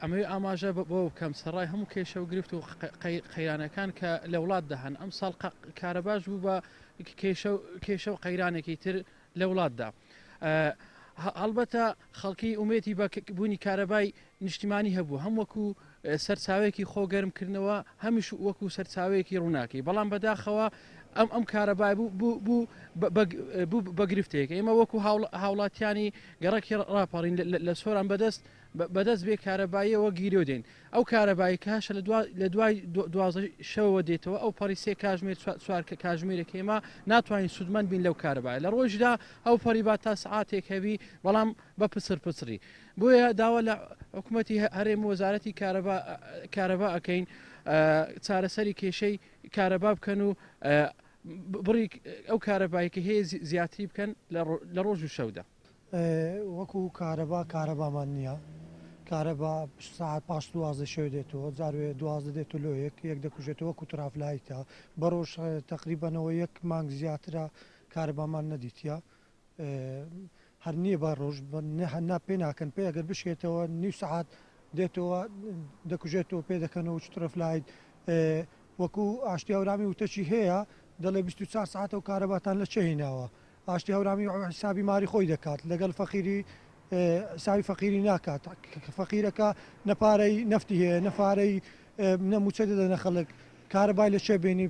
ئەمەوێ ئاماژە بۆ بکەم سەرڕای هەموو کێشە و گرفت و قەیرانەکان کە لە وڵات دەهەن ئەم ساڵ کارەباش بوو بە کێشە و قەیرانێکی تر لە وڵاتدا. هەڵبەتە خەڵکی ئومێتی بە بوونی کارەبای نیشتیمانی هەبوو هەم وەکو سەرچاوێکی خۆگەرمکردنەوە هەمیش وەکو سەرچاوێکی ڕووناکی بەڵام بەداخەوە ئەم کارەبای بوو بە گرفتەیەک ئێمە وەکو هاوڵاتیانی گەڕێکی ڕاپەڕین لە سۆران بەدەست بێ کارەباییەوە گیرۆ دێن ئەو کارەبایی کاشە لە دوای 12 شەوە دێتەوە ئەو پەڕیسێ کاژمێر چوار کاژمێرێک ئێمە ناتوانین سوودمەند بین لەو کارەبای لە ڕۆژدا ئەو پەڕی با تا سعاتێک هەبی بەڵام بە پچری بۆیە داوا لە حکوومەتی هەرێم وەزارەتی کارەبا ئەەکەین چارەسەری کێشەی کارەبا بکەن و بڕی ئەو کارەبایی کە هەیە زیاتری بکەن لە ڕۆژ و شەودا. وەکو کارەبامان نییە کارەبا ساعت پاش 12 شەو دێتەوە جاروێ 12 دێت و لۆ یەک دەکوژێتەوە وەکو ترافلایتە بە ڕۆژ تقریبانەوە 1 مانگ زیاترە کارەبامان نەدیتە هەر نییە بە ڕۆژ هەنا پێ ناکەن پێ ئەگەر بشێتەوە نیو سعات دێتەوە دەکوژێتەوە پێ دەکەنەوە ترافلایت وەکو ئاشتی هەورامی وتەچی هەیە دەڵێ 24 ساعتە و کارەباتان لە چه هیناوە ئاشتی هەورامی حسابی ماری خۆی دەکات لەگەڵ فەقیری ساوی فەقیری ناکات فەقیرەکە نەپارەی نەفتی هەیە نەفارەی نەموچە دەدەنە خەڵک کارەبای لە چێ بینی